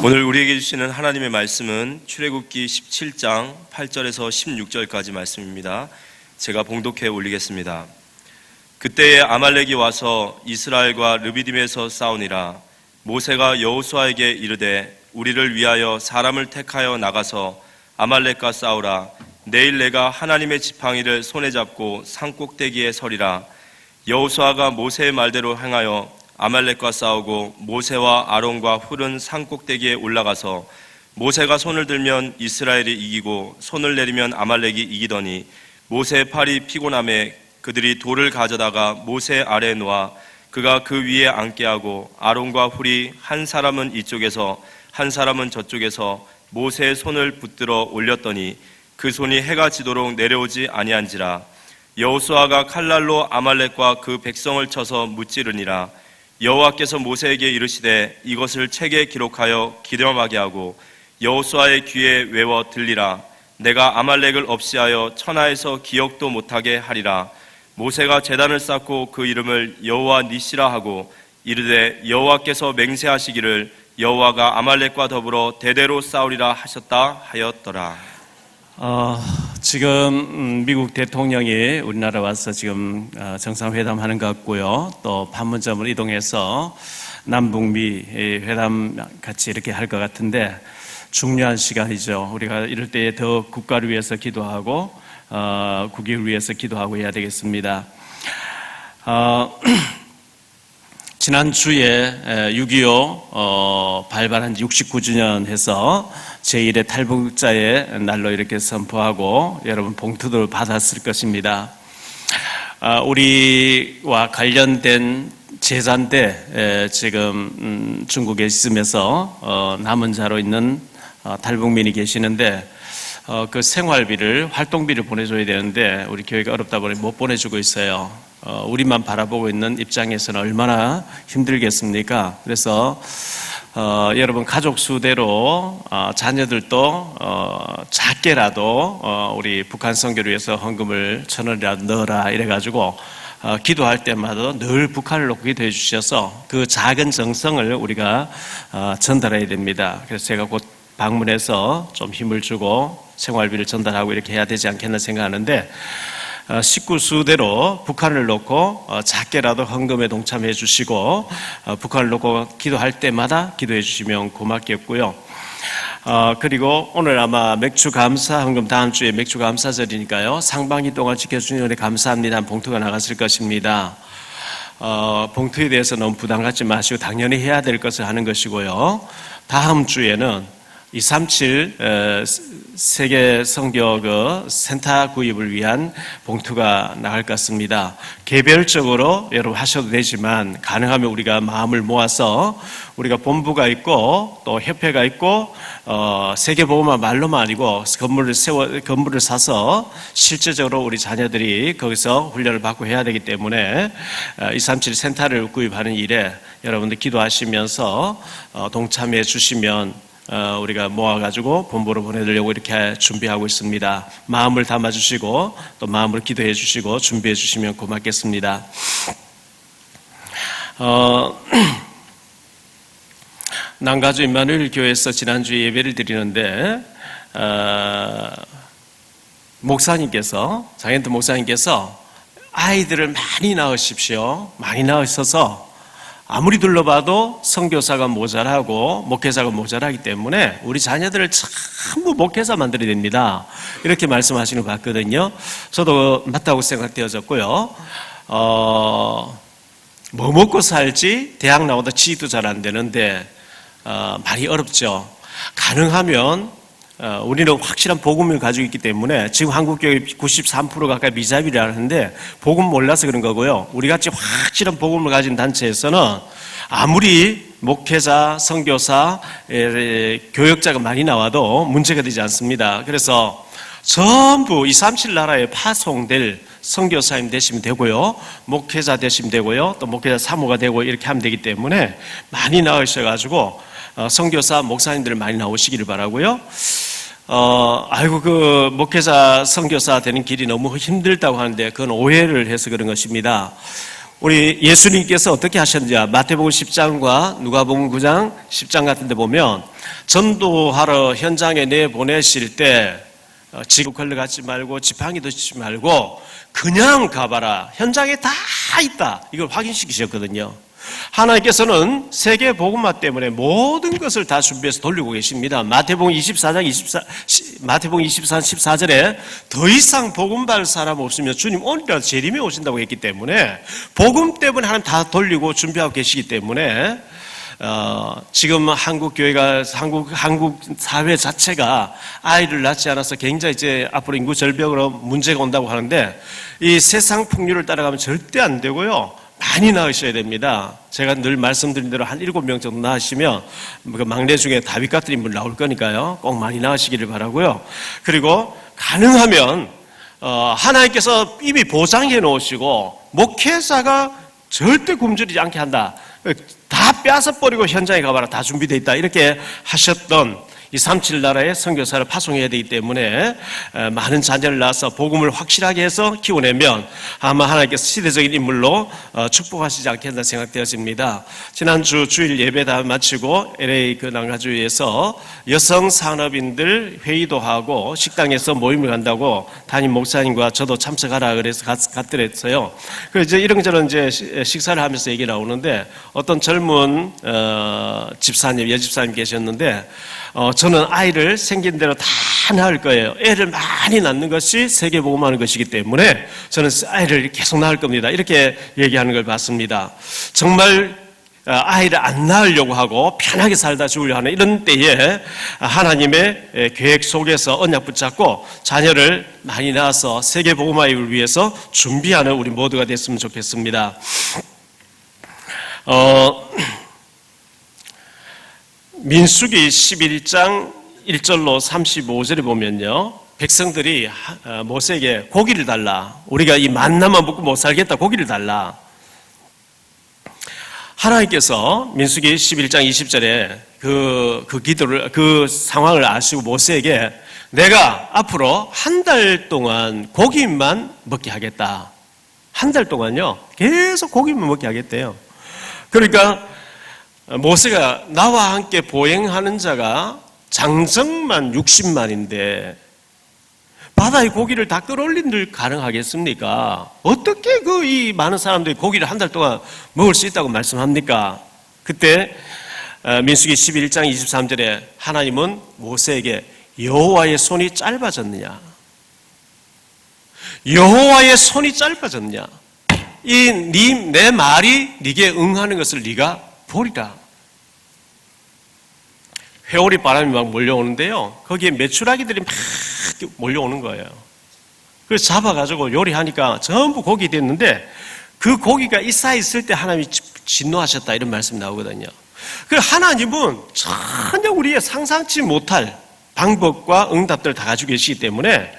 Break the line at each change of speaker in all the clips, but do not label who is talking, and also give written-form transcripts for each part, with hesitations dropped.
오늘 우리에게 주시는 하나님의 말씀은 출애굽기 17장 8절에서 16절까지 말씀입니다. 제가 봉독해 올리겠습니다. 그때에 아말렉이 와서 이스라엘과 르비딤에서 싸우니라. 모세가 여호수아에게 이르되 우리를 위하여 사람을 택하여 나가서 아말렉과 싸우라. 내일 내가 하나님의 지팡이를 손에 잡고 산꼭대기에 서리라. 여호수아가 모세의 말대로 행하여 아말렉과 싸우고 모세와 아론과 훌은 산꼭대기에 올라가서 모세가 손을 들면 이스라엘이 이기고 손을 내리면 아말렉이 이기더니 모세의 팔이 피곤함에 그들이 돌을 가져다가 모세 아래에 놓아 그가 그 위에 앉게 하고 아론과 훌이 한 사람은 이쪽에서 한 사람은 저쪽에서 모세의 손을 붙들어 올렸더니 그 손이 해가 지도록 내려오지 아니한지라. 여호수아가 칼날로 아말렉과 그 백성을 쳐서 무찌르니라. 여호와께서 모세에게 이르시되 이것을 책에 기록하여 기념하게 하고 여호수아의 귀에 외워 들리라. 내가 아말렉을 없이하여 천하에서 기억도 못하게 하리라. 모세가 제단을 쌓고 그 이름을 여호와 니시라 하고 이르되 여호와께서 맹세하시기를 여호와가 아말렉과 더불어 대대로 싸우리라 하셨다 하였더라.
지금 미국 대통령이 우리나라 와서 지금 정상회담하는 것 같고요. 또 판문점으로 이동해서 남북미 회담 같이 이렇게 할 것 같은데 중요한 시간이죠. 우리가 이럴 때에 더 국가를 위해서 기도하고 국익을 위해서 기도하고 해야 되겠습니다. 지난주에 6.25 발발한 지 69주년 해서 제1의 탈북자의 날로 이렇게 선포하고 여러분 봉투도 받았을 것입니다. 우리와 관련된 제자인데 지금 중국에 있으면서 남은 자로 있는 탈북민이 계시는데 그 생활비를 활동비를 보내줘야 되는데 우리 교회가 어렵다 보니 못 보내주고 있어요. 우리만 바라보고 있는 입장에서는 얼마나 힘들겠습니까? 그래서 여러분 가족 수대로 자녀들도 작게라도 우리 북한 선교를 위해서 헌금을 1,000원이라도 넣어라 이래가지고 기도할 때마다 늘 북한을 놓고 기도해 주셔서 그 작은 정성을 우리가 전달해야 됩니다. 그래서 제가 곧 방문해서 좀 힘을 주고 생활비를 전달하고 이렇게 해야 되지 않겠나 생각하는데 식구 수대로 북한을 놓고 작게라도 헌금에 동참해 주시고 북한을 놓고 기도할 때마다 기도해 주시면 고맙겠고요. 그리고 오늘 아마 맥주 감사 헌금 다음 주에 맥주 감사절이니까요. 상반기 동안 지켜주신 은혜 감사합니다. 봉투가 나갔을 것입니다. 봉투에 대해서 너무 부담 갖지 마시고 당연히 해야 될 것을 하는 것이고요. 다음 주에는 237 세계 선교 센터 구입을 위한 봉투가 나갈 것 같습니다. 개별적으로 여러분 하셔도 되지만 가능하면 우리가 마음을 모아서 우리가 본부가 있고 또 협회가 있고 세계보고만 말로만 아니고 건물을 사서 실제적으로 우리 자녀들이 거기서 훈련을 받고 해야 되기 때문에 237 센터를 구입하는 일에 여러분들 기도하시면서 동참해 주시면 우리가 모아가지고 본부로 보내드리려고 이렇게 준비하고 있습니다. 마음을 담아주시고 또 마음으로 기도해 주시고 준비해 주시면 고맙겠습니다. 남가주 임마누엘 교회에서 지난주에 예배를 드리는데 목사님께서 장현태 목사님께서 아이들을 많이 낳으십시오. 많이 낳으셔서 아무리 둘러봐도 선교사가 모자라고 목회자가 모자라기 때문에 우리 자녀들을 전부 목회자 만들어야 됩니다. 이렇게 말씀하시는 거 봤거든요. 저도 맞다고 생각되어졌고요. 뭐 먹고 살지 대학 나오다 지도 잘 안 되는데 많이 어렵죠. 가능하면 우리는 확실한 복음을 가지고 있기 때문에 지금 한국교회 93% 가까이 미자비를 하는데 복음 몰라서 그런 거고요. 우리같이 확실한 복음을 가진 단체에서는 아무리 목회자, 선교사, 교역자가 많이 나와도 문제가 되지 않습니다. 그래서 전부 237 나라에 파송될 선교사님 되시면 되고요. 목회자 되시면 되고요. 또 목회자 사모가 되고 이렇게 하면 되기 때문에 많이 나오셔가지고 선교사, 목사님들 많이 나오시기를 바라고요. 그 목회자, 선교사 되는 길이 너무 힘들다고 하는데 그건 오해를 해서 그런 것입니다. 우리 예수님께서 어떻게 하셨는지 마태복음 10장과 누가복음 9장 10장 같은 데 보면 전도하러 현장에 내보내실 때 지구 걸러가지 말고 지팡이도 치지 말고 그냥 가봐라. 현장에 다 있다. 이걸 확인시키셨거든요. 하나님께서는 세계 복음화 때문에 모든 것을 다 준비해서 돌리고 계십니다. 마태복음 24장 14절에 더 이상 복음 받을 사람 없으면 주님 오늘이라도 재림에 오신다고 했기 때문에 복음 때문에 하나님 다 돌리고 준비하고 계시기 때문에 지금 한국 교회가 한국 사회 자체가 아이를 낳지 않아서 굉장히 이제 앞으로 인구 절벽으로 문제가 온다고 하는데 이 세상 풍류를 따라가면 절대 안 되고요. 많이 낳으셔야 됩니다. 제가 늘 말씀드린 대로 한 7명 정도 낳으시면 그 막내 중에 다윗 같은 인물 나올 거니까요. 꼭 많이 낳으시기를 바라고요. 그리고 가능하면 하나님께서 이미 보장해 놓으시고 목회자가 절대 굶주리지 않게 한다. 다 빼앗아버리고 현장에 가봐라. 다 준비되어 있다. 이렇게 하셨던 이 37나라의 선교사를 파송해야 되기 때문에 많은 자녀를 낳아서 복음을 확실하게 해서 키워내면 아마 하나님께서 시대적인 인물로 축복하시지 않겠나 생각되어집니다. 지난주 주일 예배 다 마치고 LA 그 난가주에서 여성 산업인들 회의도 하고 식당에서 모임을 간다고 담임 목사님과 저도 참석하라 그래서 갔더랬어요. 그래서 이런저런 이제 식사를 하면서 얘기 나오는데 어떤 젊은 집사님, 여집사님 계셨는데 저는 아이를 생긴 대로 다 낳을 거예요. 애를 많이 낳는 것이 세계 복음하는 것이기 때문에 저는 아이를 계속 낳을 겁니다. 이렇게 얘기하는 걸 봤습니다. 정말 아이를 안 낳으려고 하고 편하게 살다 죽으려 하는 이런 때에 하나님의 계획 속에서 언약 붙잡고 자녀를 많이 낳아서 세계 복음화를 위해서 준비하는 우리 모두가 됐으면 좋겠습니다. 민수기 11장 1절로 35절에 보면요. 백성들이 모세에게 고기를 달라. 우리가 이 만나만 먹고 못 살겠다. 고기를 달라. 하나님께서 민수기 11장 20절에 그 상황을 아시고 모세에게 내가 앞으로 한 달 동안 고기만 먹게 하겠다. 한 달 동안요. 계속 고기만 먹게 하겠대요. 그러니까 모세가 나와 함께 보행하는 자가 장정만 60만인데 바다의 고기를 다 끌어올린들 가능하겠습니까? 어떻게 이 많은 사람들이 고기를 한 달 동안 먹을 수 있다고 말씀합니까? 그때 민수기 11장 23절에 하나님은 모세에게 여호와의 손이 짧아졌느냐? 여호와의 손이 짧아졌느냐? 내 말이 네게 응하는 것을 네가 보리라. 회오리 바람이 막 몰려오는데요. 거기에 메추라기들이 막 몰려오는 거예요. 그래서 잡아가지고 요리하니까 전부 고기 됐는데 그 고기가 있어 있을 때 하나님이 진노하셨다 이런 말씀이 나오거든요. 그래서 하나님은 전혀 우리의 상상치 못할 방법과 응답들을 다 가지고 계시기 때문에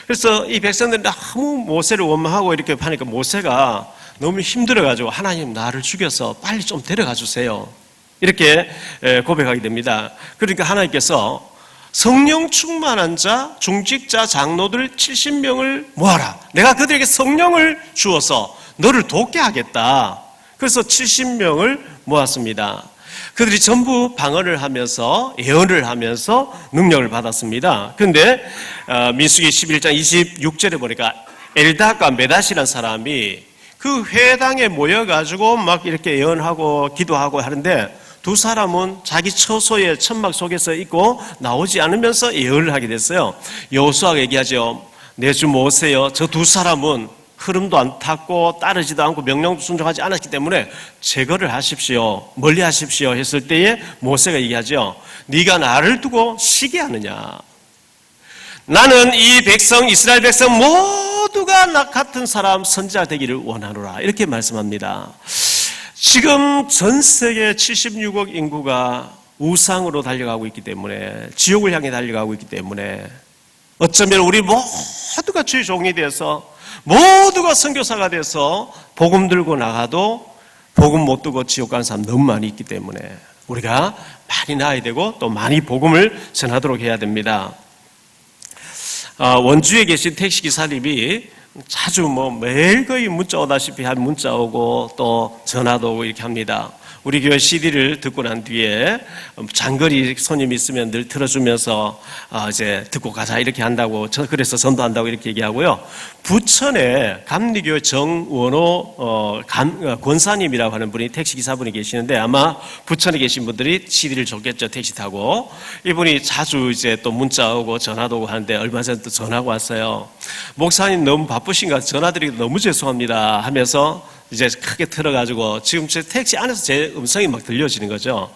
그래서 이 백성들이 너무 모세를 원망하고 이렇게 하니까 모세가 너무 힘들어가지고 하나님 나를 죽여서 빨리 좀 데려가 주세요. 이렇게 고백하게 됩니다. 그러니까 하나님께서 성령 충만한 자, 중직자, 장로들 70명을 모아라. 내가 그들에게 성령을 주어서 너를 돕게 하겠다. 그래서 70명을 모았습니다. 그들이 전부 방언을 하면서 예언을 하면서 능력을 받았습니다. 그런데 민수기 11장 26절에 보니까 엘다과 메닷이라는 사람이 그 회당에 모여가지고 막 이렇게 예언하고 기도하고 하는데 두 사람은 자기 처소의 천막 속에서 있고 나오지 않으면서 예언을 하게 됐어요. 여호수아가 얘기하죠. 내 주 모세여 저 두 사람은 흐름도 안 탔고 따르지도 않고 명령도 순종하지 않았기 때문에 제거를 하십시오. 멀리 하십시오 했을 때에 모세가 얘기하죠. 네가 나를 두고 시기 하느냐. 나는 이 백성 이스라엘 백성 모두가 나 같은 사람 선지자 되기를 원하노라. 이렇게 말씀합니다. 지금 전 세계 76억 인구가 우상으로 달려가고 있기 때문에 지옥을 향해 달려가고 있기 때문에 어쩌면 우리 모두가 주의 종이 돼서 모두가 선교사가 돼서 복음 들고 나가도 복음 못 들고 지옥 가는 사람 너무 많이 있기 때문에 우리가 많이 나아야 되고 또 많이 복음을 전하도록 해야 됩니다. 원주에 계신 택시기사님이 자주 매일 거의 문자 오다시피 한 문자 오고 또 전화도 오고 이렇게 합니다. 우리 교회 CD를 듣고 난 뒤에 장거리 손님 있으면 늘 틀어주면서 이제 듣고 가자 이렇게 한다고, 그래서 전도한다고 이렇게 얘기하고요. 부천에 감리교회 정원호 권사님이라고 하는 분이 택시기사분이 계시는데, 아마 부천에 계신 분들이 CD를 줬겠죠, 택시 타고. 이분이 자주 이제 또 문자 오고 전화도 오고 하는데, 얼마 전에 또 전화가 왔어요. 목사님 너무 바쁘신가, 전화드리기 너무 죄송합니다 하면서 이제 크게 틀어가지고, 지금 제 택시 안에서 제 음성이 막 들려지는 거죠.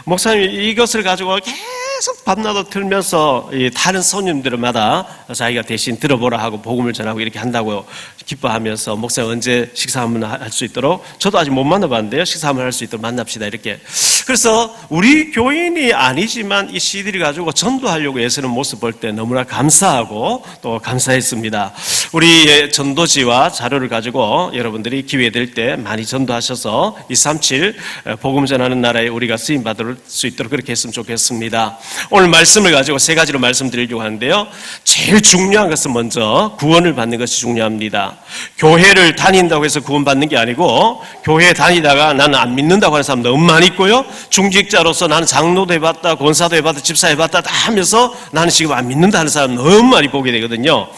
목사님 이것을 가지고 계속 밤낮도 틀면서 다른 손님들마다 자기가 대신 들어보라 하고 복음을 전하고 이렇게 한다고 기뻐하면서, 목사님 언제 식사 한번 할 수 있도록, 저도 아직 못 만나봤는데요, 식사 한번 할 수 있도록 만납시다 이렇게. 그래서 우리 교인이 아니지만 이 CD를 가지고 전도하려고 애쓰는 모습 볼 때 너무나 감사하고 또 감사했습니다. 우리의 전도지와 자료를 가지고 여러분들이 기회 될 때 많이 전도하셔서 237 복음 전하는 나라에 우리가 쓰임 받을 수 있도록 그렇게 했으면 좋겠습니다. 오늘 말씀을 가지고 세 가지로 말씀드리려고 하는데요. 제일 중요한 것은 먼저 구원을 받는 것이 중요합니다. 교회를 다닌다고 해서 구원받는 게 아니고, 교회 다니다가 나는 안 믿는다고 하는 사람 너무 많이 있고요. 중직자로서 나는 장로도 해봤다, 권사도 해봤다, 집사 해봤다 다 하면서 나는 지금 안 믿는다 하는 사람 너무 많이 보게 되거든요.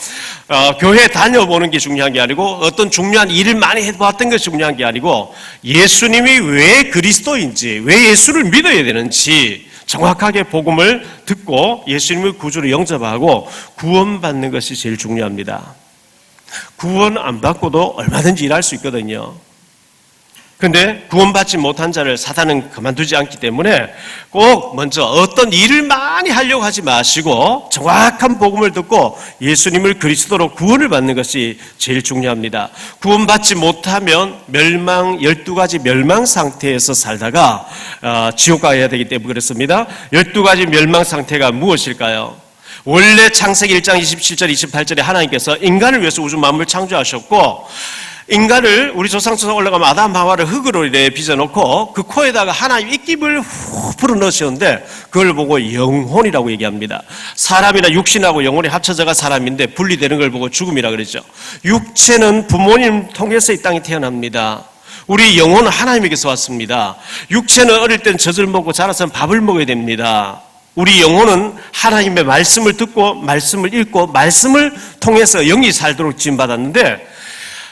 교회 다녀보는 게 중요한 게 아니고, 어떤 중요한 일을 많이 해봤던 것이 중요한 게 아니고, 예수님이 왜 그리스도인지, 왜 예수를 믿어야 되는지 정확하게 복음을 듣고 예수님을 구주로 영접하고 구원받는 것이 제일 중요합니다. 구원 안 받고도 얼마든지 일할 수 있거든요. 근데 구원받지 못한 자를 사단은 그만두지 않기 때문에 꼭 먼저 어떤 일을 많이 하려고 하지 마시고 정확한 복음을 듣고 예수님을 그리스도로 구원을 받는 것이 제일 중요합니다. 구원받지 못하면 12가지 멸망 상태에서 살다가 지옥 가야 되기 때문에 그렇습니다. 12가지 멸망 상태가 무엇일까요? 원래 창세기 1장 27절 28절에 하나님께서 인간을 위해서 우주 만물을 창조하셨고, 인간을 우리 조상처럼 올라가면 아담 하와를 흙으로 이래 빚어놓고 그 코에다가 하나님 입김을 후 불어넣으셨는데, 그걸 보고 영혼이라고 얘기합니다. 사람이나 육신하고 영혼이 합쳐져가 사람인데 분리되는 걸 보고 죽음이라 그러죠. 육체는 부모님 통해서 이 땅에 태어납니다. 우리 영혼은 하나님에게서 왔습니다. 육체는 어릴 땐 젖을 먹고 자라서는 밥을 먹어야 됩니다. 우리 영혼은 하나님의 말씀을 듣고 말씀을 읽고 말씀을 통해서 영이 살도록 지음받았는데,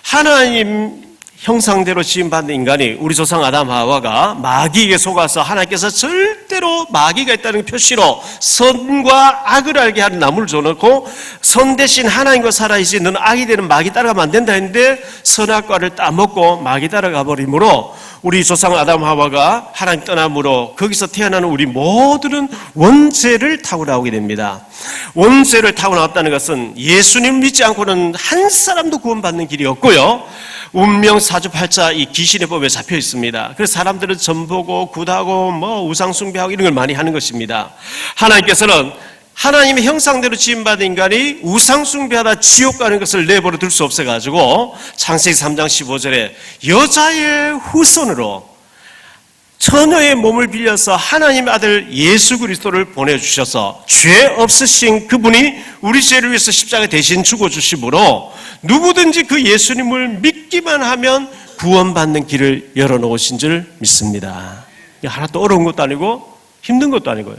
하나님 형상대로 지음받은 인간이, 우리 조상 아담 하와가 마귀에게 속아서 하나님께서 절대로 마귀가 있다는 표시로 선과 악을 알게 하는 나무를 줘놓고, 선 대신 하나님과 살아있지 너는 악이 되는 마귀 따라가면 안 된다 했는데 선악과를 따먹고 마귀 따라가 버림으로 우리 조상 아담 하와가 하나님 떠남으로 거기서 태어나는 우리 모두는 원죄를 타고 나오게 됩니다. 원죄를 타고 나왔다는 것은 예수님 믿지 않고는 한 사람도 구원받는 길이 없고요. 운명 사주팔자 이 귀신의 법에 잡혀 있습니다. 그래서 사람들은 점보고 굿하고 우상 숭배하고 이런 걸 많이 하는 것입니다. 하나님께서는 하나님의 형상대로 지음받은 인간이 우상 숭배하다 지옥 가는 것을 내버려 둘 수 없어가지고 창세기 3장 15절에 여자의 후손으로 처녀의 몸을 빌려서 하나님의 아들 예수 그리스도를 보내주셔서 죄 없으신 그분이 우리 죄를 위해서 십자가에 대신 죽어주심으로 누구든지 그 예수님을 믿기만 하면 구원받는 길을 열어놓으신 줄 믿습니다. 하나도 어려운 것도 아니고 힘든 것도 아니고요.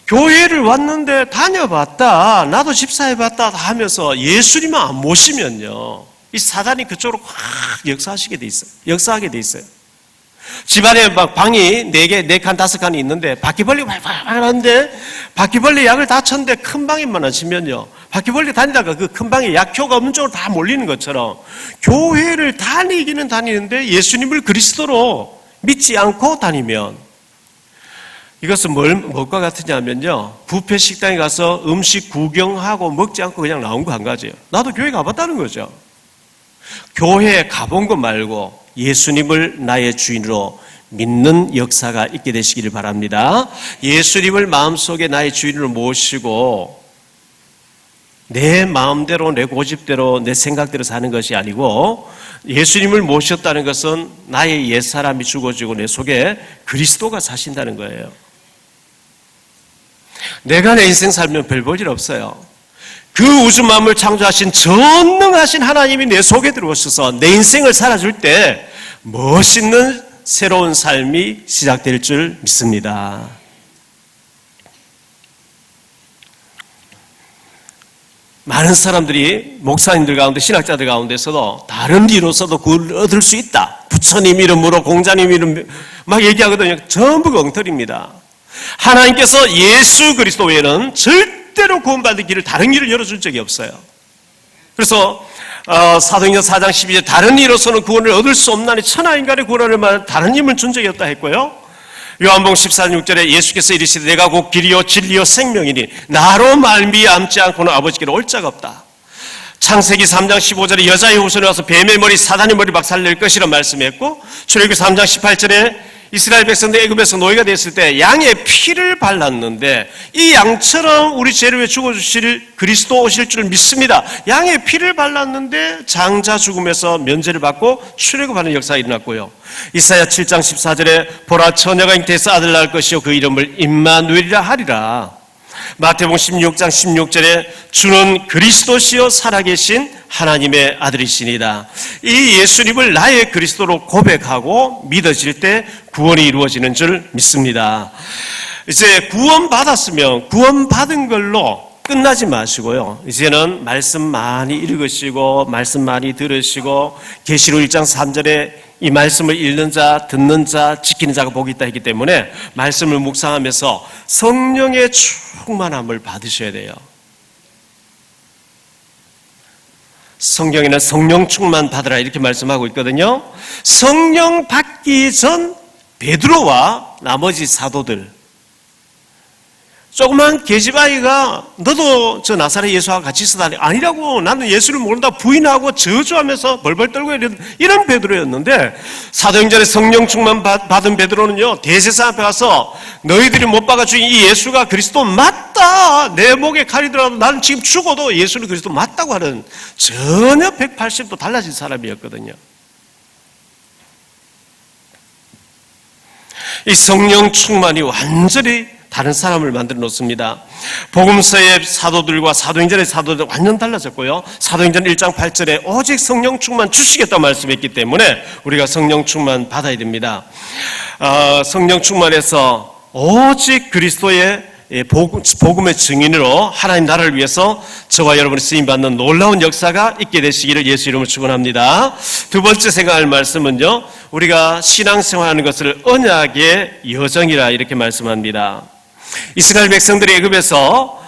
교회를 왔는데 다녀봤다, 나도 집사해봤다 하면서 예수님을 안 모시면요, 이 사단이 그쪽으로 확 역사하게 돼 있어요. 집안에 막 방이 4개, 4칸, 5칸이 있는데 바퀴벌레가 활활 하는데 바퀴벌레 약을 다 쳤는데 큰 방에만 하시면요, 바퀴벌레 다니다가 그 큰 방에 약효가 없는 쪽으로 다 몰리는 것처럼 교회를 다니기는 다니는데 예수님을 그리스도로 믿지 않고 다니면 이것은 뭘과 같으냐면요, 뷔페 식당에 가서 음식 구경하고 먹지 않고 그냥 나온 거 한 가지예요. 나도 교회 가봤다는 거죠. 교회에 가본 것 말고 예수님을 나의 주인으로 믿는 역사가 있게 되시기를 바랍니다. 예수님을 마음속에 나의 주인으로 모시고 내 마음대로, 내 고집대로, 내 생각대로 사는 것이 아니고, 예수님을 모셨다는 것은 나의 옛사람이 죽어지고 내 속에 그리스도가 사신다는 거예요. 내가 내 인생 살면 별 볼 일 없어요. 그 우주 만물 창조하신 전능하신 하나님이 내 속에 들어오셔서 내 인생을 살아줄 때 멋있는 새로운 삶이 시작될 줄 믿습니다. 많은 사람들이 목사님들 가운데 신학자들 가운데서도 다른 이로서도 구원을 얻을 수 있다. 부처님 이름으로 공자님 이름 막 얘기하거든요. 전부 엉터리입니다. 하나님께서 예수 그리스도 외에는 절대로 구원받을 길을 다른 길을 열어준 적이 없어요. 그래서 사도행전 4장 12절 다른 이로서는 구원을 얻을 수 없나니 천하인간의 구원을 말한 다른 힘을 준 적이 없다 했고요. 요한복음 14장 6절에 예수께서 이르시되 내가 곧 길이요 진리요 생명이니 나로 말미암지 않고는 아버지께로 올 자가 없다. 창세기 3장 15절에 여자의 후손이 와서 뱀의 머리 사단의 머리 박살낼 것이라 말씀했고 출애굽기 3장 18절에 이스라엘 백성들 애굽에서 노예가 됐을 때 양의 피를 발랐는데 이 양처럼 우리 죄를 위해 죽어주실 그리스도 오실 줄 믿습니다. 양의 피를 발랐는데 장자 죽음에서 면제를 받고 출애굽하는 역사가 일어났고요. 이사야 7장 14절에 보라 처녀가 잉태해서 아들 낳을 것이요 그 이름을 임마누엘이라 하리라. 마태복음 16장 16절에 주는 그리스도시요 살아계신 하나님의 아들이시니다. 이 예수님을 나의 그리스도로 고백하고 믿어질 때 구원이 이루어지는 줄 믿습니다. 이제 구원받았으면 구원받은 걸로 끝나지 마시고요. 이제는 말씀 많이 읽으시고 말씀 많이 들으시고 계시록 1장 3절에 이 말씀을 읽는 자, 듣는 자, 지키는 자가 복이 있다 했기 때문에 말씀을 묵상하면서 성령의 충만함을 받으셔야 돼요. 성경에는 성령 충만 받으라 이렇게 말씀하고 있거든요. 성령 받기 전 베드로와 나머지 사도들, 조그만 계집아이가 너도 저 나사렛 예수와 같이 있으다니 아니라고 나는 예수를 모른다 부인하고 저주하면서 벌벌 떨고 이런 베드로였는데 사도행전에 성령 충만 받은 베드로는요 대제사 앞에 가서 너희들이 못 박아 죽인 이 예수가 그리스도 맞다, 내 목에 칼이더라도 나는 지금 죽어도 예수는 그리스도 맞다고 하는 전혀 180도 달라진 사람이었거든요. 이 성령 충만이 완전히 다른 사람을 만들어 놓습니다. 복음서의 사도들과 사도행전의 사도들 완전 달라졌고요. 사도행전 1장 8절에 오직 성령 충만 주시겠다고 말씀했기 때문에 우리가 성령 충만 받아야 됩니다. 성령 충만해서 오직 그리스도의 복음의 증인으로 하나님 나라를 위해서 저와 여러분이 쓰임받는 놀라운 역사가 있게 되시기를 예수 이름으로 축원합니다. 두 번째 생각할 말씀은요, 우리가 신앙생활하는 것을 언약의 여정이라 이렇게 말씀합니다. 이스라엘 백성들이 애굽에서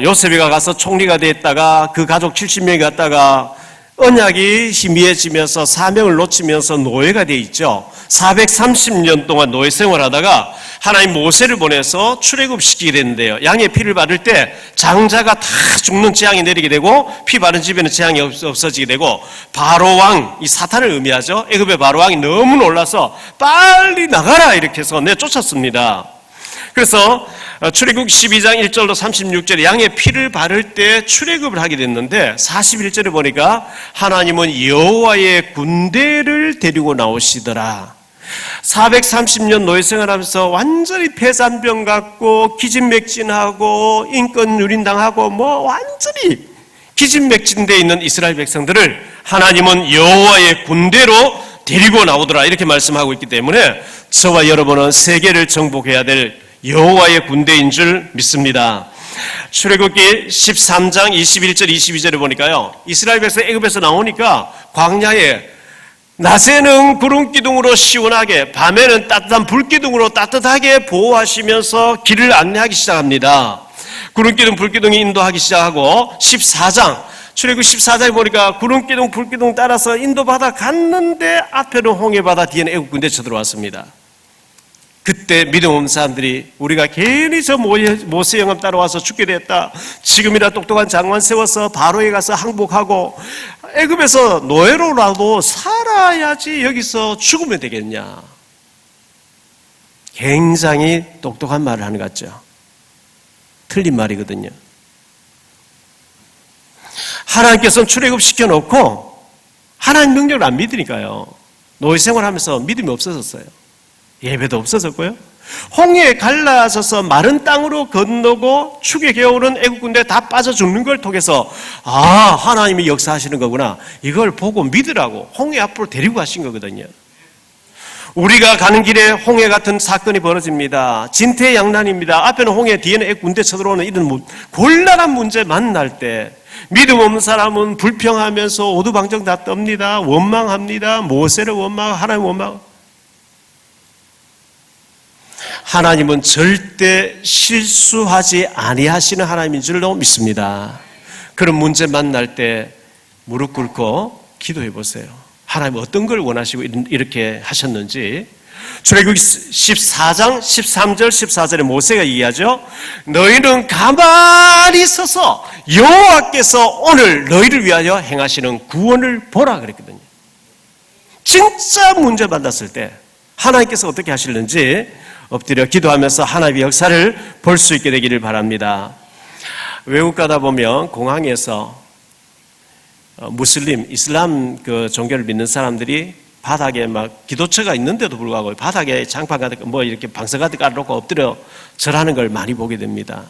요셉이가 가서 총리가 됐다가 그 가족 70명이 갔다가 언약이 희미해지면서 사명을 놓치면서 노예가 돼 있죠. 430년 동안 노예 생활하다가 하나님 모세를 보내서 출애굽시키게 됐는데요. 양의 피를 바를 때 장자가 다 죽는 재앙이 내리게 되고 피 바른 집에는 재앙이 없어지게 되고 바로 왕, 이 사탄을 의미하죠. 애굽의 바로 왕이 너무 놀라서 빨리 나가라 이렇게 해서 내쫓았습니다. 그래서 출애굽 12장 1절로 36절에 양의 피를 바를 때 출애굽을 하게 됐는데 41절에 보니까 하나님은 여호와의 군대를 데리고 나오시더라. 430년 노예 생활하면서 완전히 폐산병 같고 기진맥진하고 인권 유린당하고 완전히 기진맥진되어 있는 이스라엘 백성들을 하나님은 여호와의 군대로 데리고 나오더라 이렇게 말씀하고 있기 때문에 저와 여러분은 세계를 정복해야 될 여호와의 군대인 줄 믿습니다. 출애굽기 13장 21절 22절에 보니까요, 이스라엘 백성 애굽에서 나오니까 광야에 낮에는 구름 기둥으로 시원하게, 밤에는 따뜻한 불 기둥으로 따뜻하게 보호하시면서 길을 안내하기 시작합니다. 구름 기둥, 불 기둥이 인도하기 시작하고 14장 출애굽 14장에 보니까 구름 기둥, 불 기둥 따라서 인도 바다 갔는데 앞에는 홍해 바다, 뒤에는 애굽 군대 쳐들어왔습니다. 그때 믿음 없는 사람들이 우리가 괜히 저 모세 영감 따라와서 죽게 됐다, 지금이라 똑똑한 장관 세워서 바로에 가서 항복하고 애굽에서 노예로라도 살아야지 여기서 죽으면 되겠냐, 굉장히 똑똑한 말을 하는 것 같죠. 틀린 말이거든요. 하나님께서는 출애굽 시켜놓고 하나님 능력을 안 믿으니까요 노예 생활하면서 믿음이 없어졌어요. 예배도 없어졌고요. 홍해에 갈라져서 마른 땅으로 건너고 축에 겨우는 애국 군대 다 빠져 죽는 걸 통해서 하나님이 역사하시는 거구나. 이걸 보고 믿으라고 홍해 앞으로 데리고 가신 거거든요. 우리가 가는 길에 홍해 같은 사건이 벌어집니다. 진퇴양난입니다. 앞에는 홍해, 뒤에는 애국 군대 쳐들어오는 이런 곤란한 문제 만날 때 믿음 없는 사람은 불평하면서 오두방정 다 떱니다. 원망합니다. 모세를 원망하고 하나님 원망하고. 하나님은 절대 실수하지 아니하시는 하나님인 줄로 믿습니다. 그런 문제 만날 때 무릎 꿇고 기도해 보세요. 하나님 어떤 걸 원하시고 이렇게 하셨는지. 출애굽기 14장 13절 14절에 모세가 얘기하죠. 너희는 가만히 서서 여호와께서 오늘 너희를 위하여 행하시는 구원을 보라 그랬거든요. 진짜 문제 받았을 때 하나님께서 어떻게 하실는지 엎드려 기도하면서 하나님의 역사를 볼 수 있게 되기를 바랍니다. 외국 가다 보면 공항에서 무슬림, 이슬람 그 종교를 믿는 사람들이 바닥에 막 기도처가 있는데도 불구하고 바닥에 장판 가득 이렇게 방석 가득 깔아놓고 엎드려 절하는 걸 많이 보게 됩니다.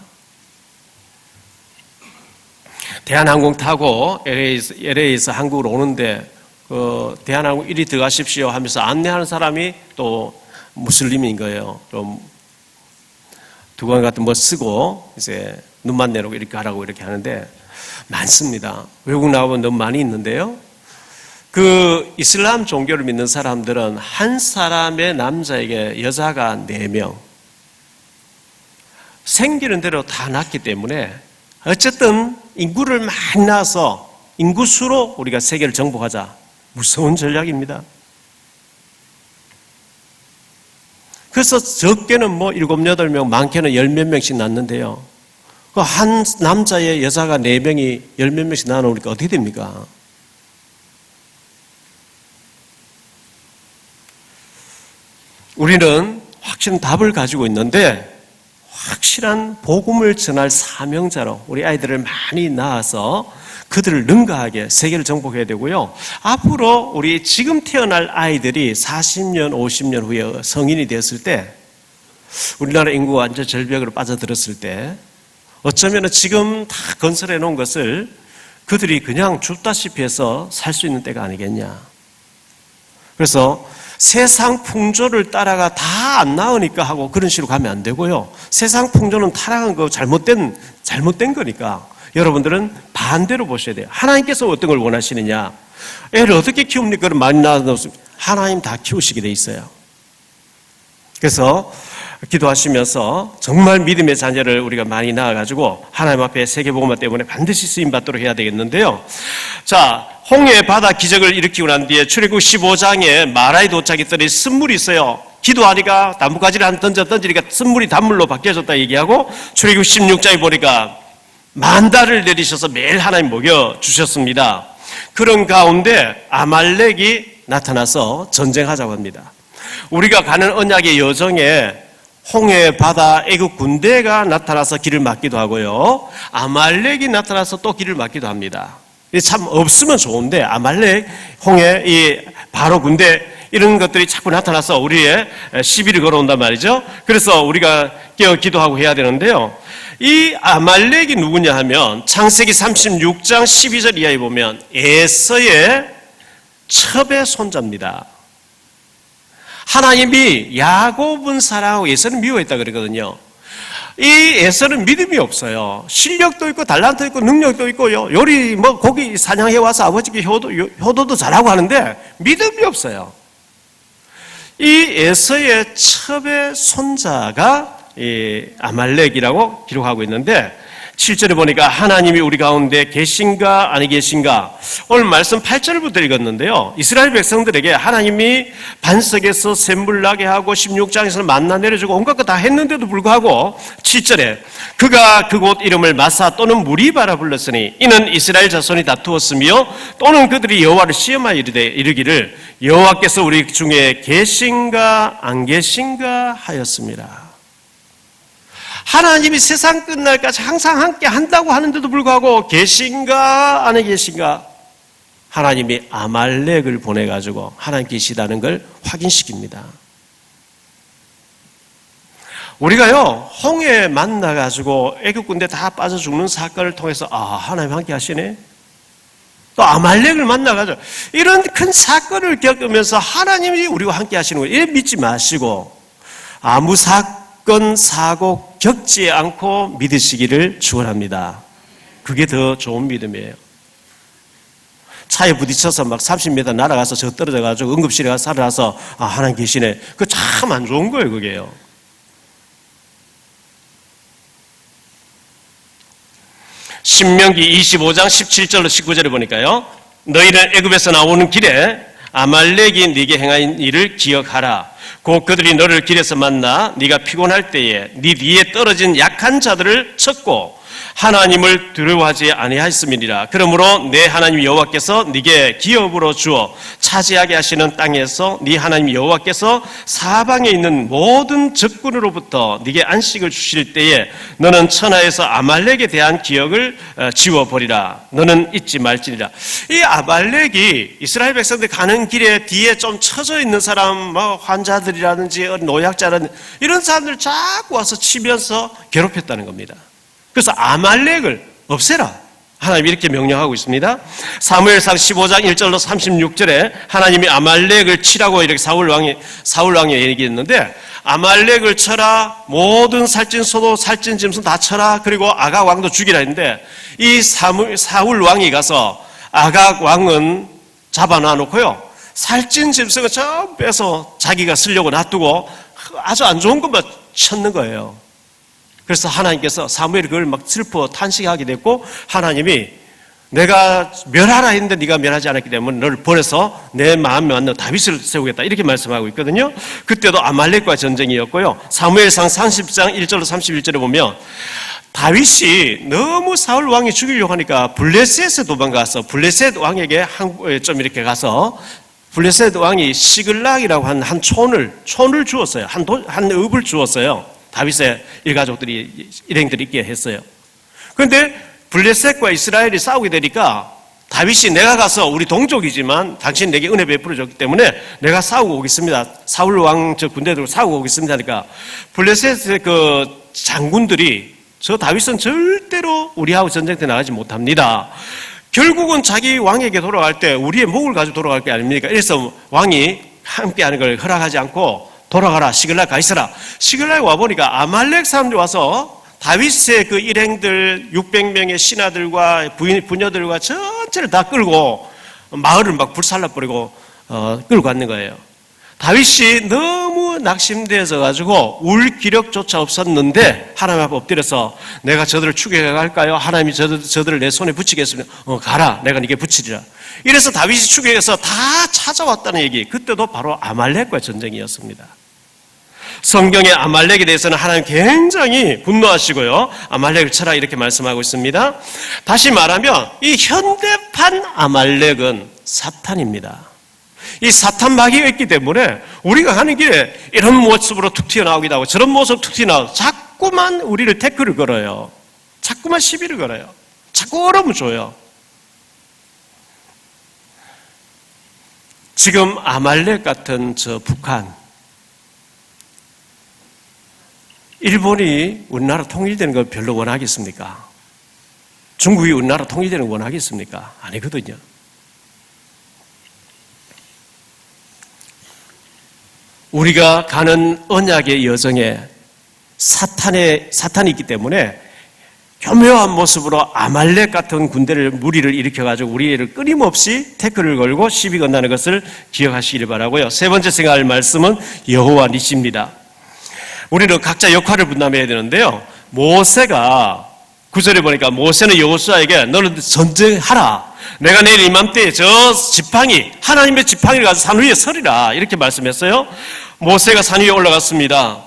대한항공 타고 LA에서 한국으로 오는데 대한항공 1위 들어가십시오 하면서 안내하는 사람이 또 무슬림인 거예요. 좀 두건 같은 쓰고 이제 눈만 내놓고 이렇게 하라고 이렇게 하는데 많습니다. 외국 나가보면 너무 많이 있는데요. 그 이슬람 종교를 믿는 사람들은 한 사람의 남자에게 여자가 4명 생기는 대로 다 낳기 때문에 어쨌든 인구를 많이 낳아서 인구수로 우리가 세계를 정복하자. 무서운 전략입니다. 그래서 적게는 7, 8명, 많게는 10몇 명씩 낳는데요. 그 한 남자의 여자가 4명이 10몇 명씩 낳아놓으니까 어떻게 됩니까? 우리는 확실한 답을 가지고 있는데 확실한 복음을 전할 사명자로 우리 아이들을 많이 낳아서 그들을 능가하게 세계를 정복해야 되고요. 앞으로 우리 지금 태어날 아이들이 40년, 50년 후에 성인이 되었을 때 우리나라 인구가 완전 절벽으로 빠져들었을 때 어쩌면 지금 다 건설해 놓은 것을 그들이 그냥 죽다시피 해서 살 수 있는 때가 아니겠냐. 그래서 세상 풍조를 따라가 다 안 나으니까 하고 그런 식으로 가면 안 되고요. 세상 풍조는 타락한 거 잘못된 거니까 여러분들은 반대로 보셔야 돼요. 하나님께서 어떤 걸 원하시느냐. 애를 어떻게 키웁니까? 그럼 많이 낳아서 하나님 다 키우시게 돼 있어요. 그래서 기도하시면서 정말 믿음의 자녀를 우리가 많이 낳아가지고 하나님 앞에 세계복음화 때문에 반드시 쓰임받도록 해야 되겠는데요. 자, 홍해 바다 기적을 일으키고 난 뒤에 출애굽 15장에 마라에 도착했더니 쓴물이 있어요. 기도하니까 나뭇가지를 한 던지니까 쓴물이 단물로 바뀌어졌다 얘기하고 출애굽 16장에 보니까 만다를 내리셔서 매일 하나님 먹여주셨습니다. 그런 가운데 아말렉이 나타나서 전쟁하자고 합니다. 우리가 가는 언약의 여정에 홍해 바다 애국 군대가 나타나서 길을 막기도 하고요. 아말렉이 나타나서 또 길을 막기도 합니다. 참 없으면 좋은데 아말렉, 홍해, 이 바로 군대 이런 것들이 자꾸 나타나서 우리의 시비를 걸어온단 말이죠. 그래서 우리가 깨어 기도하고 해야 되는데요. 이 아말렉이 누구냐 하면 창세기 36장 12절 이하에 보면 에서의 첩의 손자입니다. 하나님이 야곱은 사랑하고 에서는 미워했다 그러거든요. 이 에서는 믿음이 없어요. 실력도 있고 달란트 있고 능력도 있고요. 요리 고기 사냥해 와서 아버지께 효도도 잘하고 하는데 믿음이 없어요. 이 에서의 첩의 손자가 이 아말렉이라고 기록하고 있는데 7절에 보니까 하나님이 우리 가운데 계신가 아니 계신가. 오늘 말씀 8절부터 읽었는데요. 이스라엘 백성들에게 하나님이 반석에서 샘물 나게 하고 16장에서는 만나 내려주고 온갖 거 다 했는데도 불구하고 7절에 그가 그곳 이름을 마사 또는 무리바라 불렀으니 이는 이스라엘 자손이 다투었으며 또는 그들이 여호와를 시험하여 이르기를 여호와께서 우리 중에 계신가 안 계신가 하였습니다. 하나님이 세상 끝날까지 항상 함께 한다고 하는데도 불구하고 계신가 안 계신가? 하나님이 아말렉을 보내가지고 하나님 계시다는 걸 확인시킵니다. 우리가요, 홍해 만나가지고 애국 군대 다 빠져 죽는 사건을 통해서, 하나님 함께 하시네? 또 아말렉을 만나가지고, 이런 큰 사건을 겪으면서 하나님이 우리와 함께 하시는 거예요. 이래 믿지 마시고, 아무 사건, 사고 겪지 않고 믿으시기를 축원합니다. 그게 더 좋은 믿음이에요. 차에 부딪혀서 막 30m 날아가서 저 떨어져가지고 응급실에 가서 살아나서, 하나님 계시네. 그거 참 안 좋은 거예요, 그게요. 신명기 25장 17절로 19절에 보니까요. 너희는 애굽에서 나오는 길에 아말렉이 네게 행한 일을 기억하라. 곧 그들이 너를 길에서 만나 네가 피곤할 때에 네 뒤에 떨어진 약한 자들을 쳤고 하나님을 두려워하지 아니하였음이니라. 그러므로 내 하나님 여호와께서 네게 기업으로 주어 차지하게 하시는 땅에서 네 하나님 여호와께서 사방에 있는 모든 적군으로부터 네게 안식을 주실 때에 너는 천하에서 아말렉에 대한 기억을 지워버리라. 너는 잊지 말지니라. 이 아말렉이 이스라엘 백성들 가는 길에 뒤에 좀 처져 있는 사람, 환자들이라든지 노약자라든지 이런 사람들 자꾸 와서 치면서 괴롭혔다는 겁니다. 그래서 아말렉을 없애라. 하나님이 이렇게 명령하고 있습니다. 사무엘상 15장 1절로 36절에 하나님이 아말렉을 치라고 이렇게 사울 왕이 얘기했는데, 아말렉을 쳐라, 모든 살찐소도 살찐 짐승 다 쳐라, 그리고 아각 왕도 죽이라 했는데, 이 사울 왕이 가서 아각 왕은 잡아놔 놓고요, 살찐 짐승을 저 빼서 자기가 쓰려고 놔두고 아주 안 좋은 것만 쳤는 거예요. 그래서 하나님께서 사무엘이 그걸 막 슬퍼 탄식하게 됐고, 하나님이 내가 멸하라 했는데 네가 멸하지 않았기 때문에 너를 보내서 내 마음에 맞는 다윗을 세우겠다, 이렇게 말씀하고 있거든요. 그때도 아말렉과 전쟁이었고요. 사무엘상 30장 1절로 31절에 보면 다윗이 너무 사울 왕이 죽이려고 하니까 블레셋에 도망가서 블레셋 왕에게 좀 이렇게 가서 블레셋 왕이 시글락이라고 한 촌을 주었어요. 한 읍을 주었어요. 다윗의 일가족들이 일행들이 있게 했어요. 그런데 블레셋과 이스라엘이 싸우게 되니까 다윗이 내가 가서, 우리 동족이지만 당신 내게 은혜 베풀어 줬기 때문에 내가 싸우고 오겠습니다. 사울 왕 저 군대들 싸우고 오겠습니다 하니까 블레셋의 그 장군들이 저 다윗은 절대로 우리하고 전쟁 때 나가지 못합니다. 결국은 자기 왕에게 돌아갈 때 우리의 목을 가지고 돌아갈 게 아닙니까? 그래서 왕이 함께하는 걸 허락하지 않고 돌아가라, 시글락 가 있어라. 시글락에 와보니까 아말렉 사람들이 와서 다윗의 그 일행들 600명의 신하들과 부녀들과 전체를 다 끌고 마을을 막 불살라버리고 끌고 갔는 거예요. 다윗이 너무 낙심되어서 가지고 울 기력조차 없었는데 하나님 앞에 엎드려서 내가 저들을 추격해 갈까요? 하나님이 저들을 내 손에 붙이겠습니다. 가라, 내가 네게 붙이리라. 이래서 다윗이 추격해서 다 찾아왔다는 얘기. 그때도 바로 아말렉과 전쟁이었습니다. 성경의 아말렉에 대해서는 하나님 굉장히 분노하시고요, 아말렉을 쳐라 이렇게 말씀하고 있습니다. 다시 말하면 이 현대판 아말렉은 사탄입니다. 이 사탄 마귀가 있기 때문에 우리가 가는 길에 이런 모습으로 툭 튀어나오기도 하고 저런 모습으로 툭 튀어나오고 자꾸만 우리를 태클을 걸어요. 자꾸만 시비를 걸어요. 자꾸 어려움을 줘요. 지금 아말렉 같은 저 북한, 일본이 우리나라 통일되는 걸 별로 원하겠습니까? 중국이 우리나라 통일되는 걸 원하겠습니까? 아니거든요. 우리가 가는 언약의 여정에 사탄이 있기 때문에 교묘한 모습으로 아말렉 같은 군대를 무리를 일으켜가지고 우리를 끊임없이 태클을 걸고 시비 건다는 것을 기억하시길 바라고요. 세 번째 생각할 말씀은 여호와 니시입니다. 우리는 각자 역할을 분담해야 되는데요. 모세가 9절에 보니까 모세는 여호수아에게 너는 전쟁하라. 내가 내일 이맘때에 저 지팡이, 하나님의 지팡이를 가지고 산 위에 서리라. 이렇게 말씀했어요. 모세가 산 위에 올라갔습니다.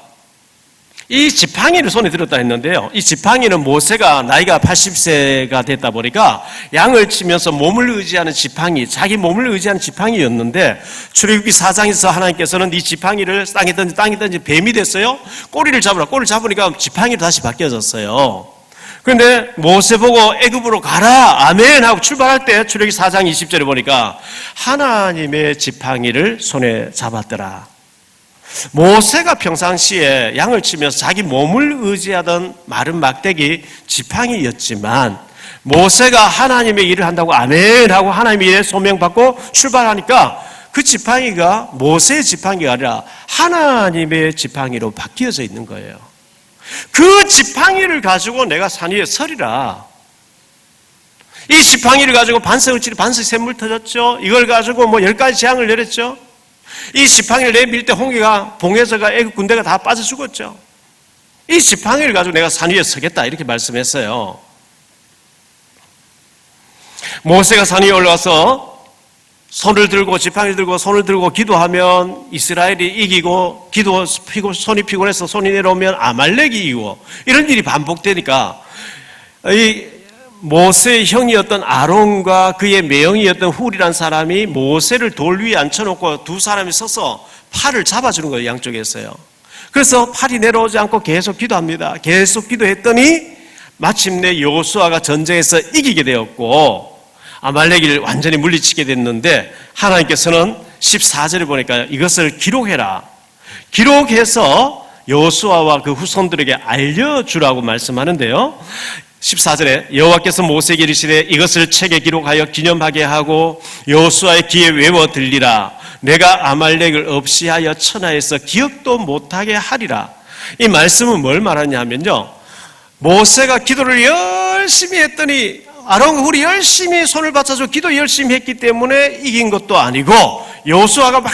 이 지팡이를 손에 들었다 했는데요. 이 지팡이는 모세가 나이가 80세가 됐다 보니까 양을 치면서 몸을 의지하는 지팡이, 자기 몸을 의지하는 지팡이였는데 출애굽기 4장에서 하나님께서는 이 지팡이를 땅에 던지 뱀이 됐어요. 꼬리를 잡으라. 꼬리를 잡으니까 지팡이로 다시 바뀌어졌어요. 그런데 모세 보고 애굽으로 가라, 아멘 하고 출발할 때 출애굽기 4장 20절에 보니까 하나님의 지팡이를 손에 잡았더라. 모세가 평상시에 양을 치면서 자기 몸을 의지하던 마른 막대기 지팡이였지만 모세가 하나님의 일을 한다고 아멘 하고 하나님의 일에 소명받고 출발하니까 그 지팡이가 모세의 지팡이가 아니라 하나님의 지팡이로 바뀌어져 있는 거예요. 그 지팡이를 가지고 내가 산 위에 서리라. 이 지팡이를 가지고 반석을 치려 반석 샘물 터졌죠. 이걸 가지고 10가지 재앙을 내렸죠. 이 지팡이를 내밀 때 홍해가 봉해서가 애국 군대가 다 빠져 죽었죠. 이 지팡이를 가지고 내가 산 위에 서겠다 이렇게 말씀했어요. 모세가 산 위에 올라와서 손을 들고 지팡이를 들고 손을 들고 기도하면 이스라엘이 이기고 손이 피곤해서 손이 내려오면 아말렉이 이기고 이런 일이 반복되니까 이 모세의 형이었던 아론과 그의 매형이었던 훌이라는 사람이 모세를 돌 위에 앉혀놓고 두 사람이 서서 팔을 잡아주는 거예요. 양쪽에서요. 그래서 팔이 내려오지 않고 계속 기도합니다. 계속 기도했더니 마침내 여호수아가 전쟁에서 이기게 되었고 아말렉을 완전히 물리치게 됐는데 하나님께서는 14절에 보니까 이것을 기록해라. 기록해서 여호수아와 그 후손들에게 알려주라고 말씀하는데요. 14절에 여호와께서 모세에게 이르시되 이것을 책에 기록하여 기념하게 하고 여호수아의 귀에 외워 들리라. 내가 아말렉을 없이 하여 천하에서 기억도 못하게 하리라. 이 말씀은 뭘 말하냐 하면요. 모세가 기도를 열심히 했더니 아론과 훌이 열심히 손을 받쳐서 기도 열심히 했기 때문에 이긴 것도 아니고 여호수아가 막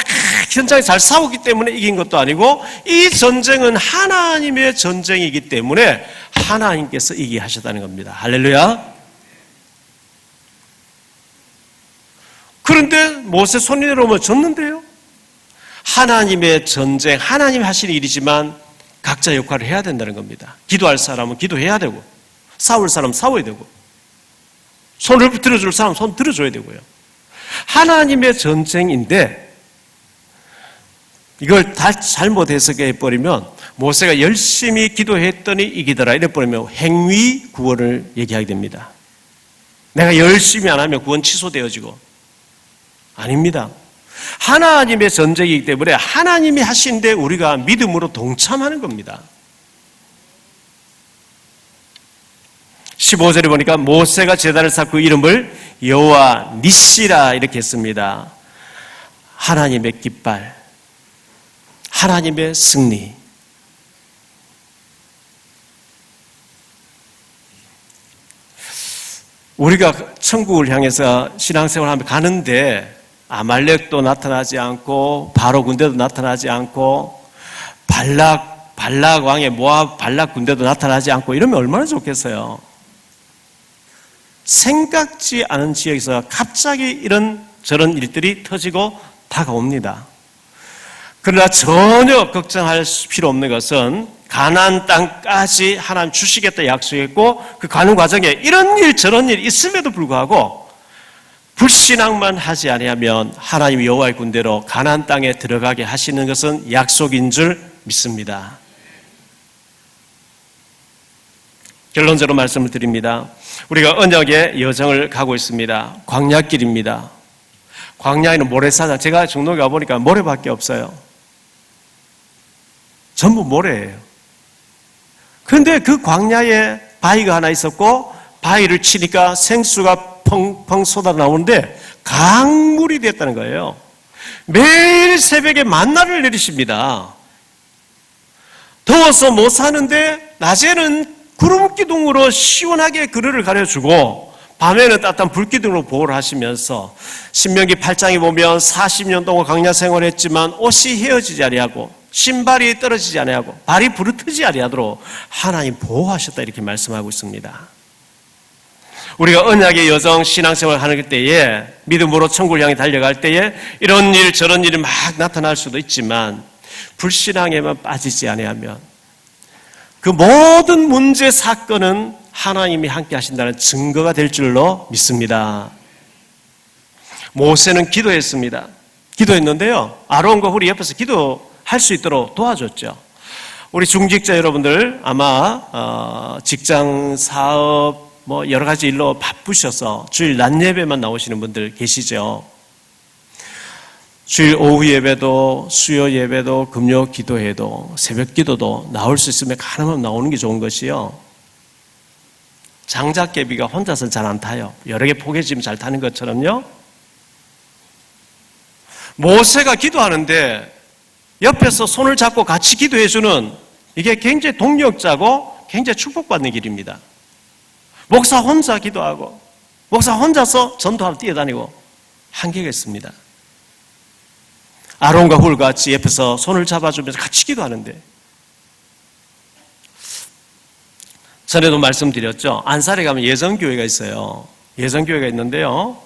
현장에 잘 싸웠기 때문에 이긴 것도 아니고 이 전쟁은 하나님의 전쟁이기 때문에 하나님께서 이기게 하셨다는 겁니다. 할렐루야. 그런데 모세 손이 내려오면 졌는데요. 하나님의 전쟁, 하나님 하시는 일이지만 각자 역할을 해야 된다는 겁니다. 기도할 사람은 기도해야 되고 싸울 사람은 싸워야 되고 손을 들어줄 사람은 손 들어줘야 되고요. 하나님의 전쟁인데 이걸 다 잘못 해석해버리면 모세가 열심히 기도했더니 이기더라 이래버리면 행위 구원을 얘기하게 됩니다. 내가 열심히 안 하면 구원 취소되어지고 아닙니다. 하나님의 전쟁이기 때문에 하나님이 하신데 우리가 믿음으로 동참하는 겁니다. 15절에 보니까 모세가 제단을 쌓고 그 이름을 여호와 니시라 이렇게 했습니다. 하나님의 깃발, 하나님의 승리. 우리가 천국을 향해서 신앙생활을 가는데 아말렉도 나타나지 않고 바로 군대도 나타나지 않고 발락 왕의 모압 발락 군대도 나타나지 않고 이러면 얼마나 좋겠어요. 생각지 않은 지역에서 갑자기 저런 일들이 터지고 다가옵니다. 그러나 전혀 걱정할 필요 없는 것은 가나안 땅까지 하나님 주시겠다 약속했고 그 가는 과정에 이런 일 저런 일 있음에도 불구하고 불신앙만 하지 아니하면 하나님 여호와의 군대로 가나안 땅에 들어가게 하시는 것은 약속인 줄 믿습니다. 결론적으로 말씀을 드립니다. 우리가 언약의 여정을 가고 있습니다. 광야길입니다. 광야에는 모래사장, 제가 중동에 가보니까 모래밖에 없어요. 전부 모래예요. 그런데 그 광야에 바위가 하나 있었고 바위를 치니까 생수가 펑펑 쏟아 나오는데 강물이 됐다는 거예요. 매일 새벽에 만나를 내리십니다. 더워서 못 사는데 낮에는 구름기둥으로 시원하게 그늘을 가려주고 밤에는 따뜻한 불기둥으로 보호를 하시면서 신명기 8장에 보면 40년 동안 광야 생활했지만 옷이 헤어지지 아니하고 신발이 떨어지지 아니하고 발이 부르트지 아니하도록 하나님 보호하셨다 이렇게 말씀하고 있습니다. 우리가 언약의 여정 신앙생활을 하는 때에 믿음으로 천국을 향해 달려갈 때에 이런 일 저런 일이 막 나타날 수도 있지만 불신앙에만 빠지지 아니하면 그 모든 문제 사건은 하나님이 함께 하신다는 증거가 될 줄로 믿습니다. 모세는 기도했습니다. 기도했는데요. 아론과 훌이 옆에서 기도할 수 있도록 도와줬죠. 우리 중직자 여러분들 아마 직장, 사업, 여러 가지 일로 바쁘셔서 주일 낮 예배만 나오시는 분들 계시죠. 주일 오후 예배도 수요 예배도 금요 기도회도 새벽 기도도 나올 수 있으면 가능하면 나오는 게 좋은 것이요. 장작개비가 혼자서 잘 안 타요. 여러 개 포개지면 잘 타는 것처럼요. 모세가 기도하는데 옆에서 손을 잡고 같이 기도해주는 이게 굉장히 동력자고 굉장히 축복받는 길입니다. 목사 혼자 기도하고 목사 혼자서 전도하러 뛰어다니고 한계가 있습니다. 아론과 훌 같이 옆에서 손을 잡아주면서 같이 기도하는데 전에도 말씀드렸죠. 안산에 가면 예정교회가 있어요. 예정교회가 있는데요.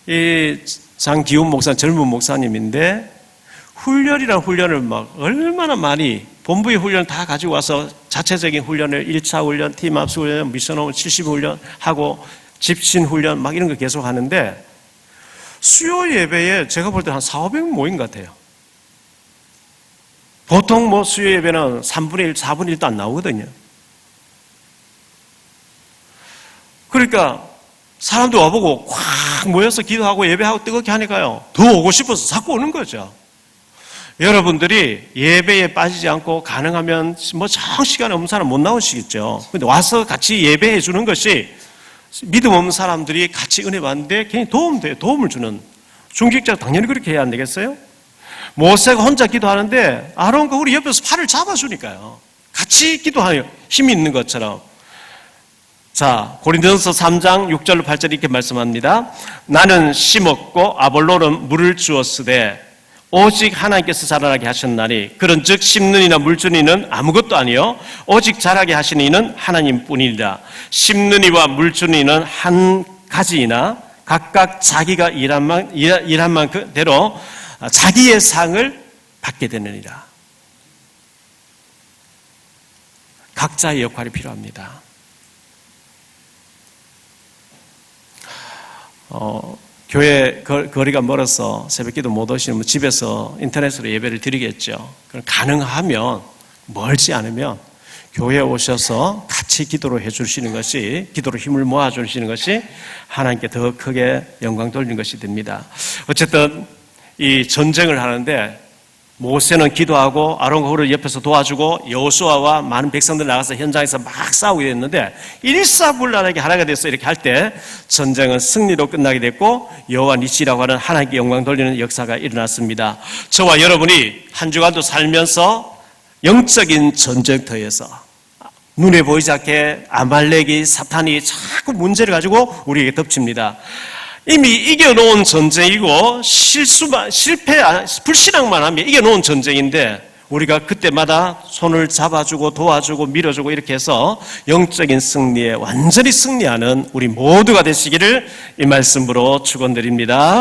이 장기훈 목사, 젊은 목사님인데 훈련이라는 훈련을 막 얼마나 많이 본부의 훈련 다 가지고 와서 자체적인 훈련을 1차 훈련, 팀합스 훈련, 미션홈 70 훈련 하고 집신 훈련 막 이런 거 계속 하는데 수요 예배에 제가 볼 때 한 400명 모인 것 같아요. 보통 뭐 수요 예배는 3분의 1, 4분의 1도 안 나오거든요. 그러니까 사람들 와보고 꽉 모여서 기도하고 예배하고 뜨겁게 하니까요. 더 오고 싶어서 자꾸 오는 거죠. 여러분들이 예배에 빠지지 않고 가능하면 뭐 시간 없는 사람 못 나오시겠죠. 근데 와서 같이 예배해 주는 것이 믿음 없는 사람들이 같이 은혜 받는데 굉장히 도움을 주는 중직자가 당연히 그렇게 해야 안 되겠어요? 모세가 혼자 기도하는데 아론과 훌이 옆에서 팔을 잡아주니까요. 같이 기도하는 힘이 있는 것처럼. 자, 고린도전서 3장 6절로 8절 이렇게 말씀합니다. 나는 심었고 아볼로는 물을 주었으되 오직 하나님께서 자라나게 하셨나니 그런즉 심는 이나 물 주는 이는 아무것도 아니요 오직 자라게 하시는 이는 하나님뿐이니라. 심는 이와 물 주는 이는 한 가지이나 각각 자기가 일한 만큼대로 자기의 상을 받게 되느니라. 각자의 역할이 필요합니다. 교회 거리가 멀어서 새벽기도 못 오시면 집에서 인터넷으로 예배를 드리겠죠. 그럼 가능하면 멀지 않으면 교회에 오셔서 같이 기도로 해주시는 것이 기도로 힘을 모아주시는 것이 하나님께 더 크게 영광 돌리는 것이 됩니다. 어쨌든 이 전쟁을 하는데 모세는 기도하고 아론과 훌을 옆에서 도와주고 여호수아와 많은 백성들 나가서 현장에서 막 싸우게 됐는데 일사불란하게 하나가 돼서 이렇게 할 때 전쟁은 승리로 끝나게 됐고 여호와 니시라고 하는 하나님께 영광 돌리는 역사가 일어났습니다. 저와 여러분이 한 주간도 살면서 영적인 전쟁터에서 눈에 보이지 않게 아말렉이 사탄이 자꾸 문제를 가지고 우리에게 덮칩니다. 이미 이겨놓은 전쟁이고 불신앙만 하면 이겨놓은 전쟁인데 우리가 그때마다 손을 잡아주고 도와주고 밀어주고 이렇게 해서 영적인 승리에 완전히 승리하는 우리 모두가 되시기를 이 말씀으로 축원드립니다.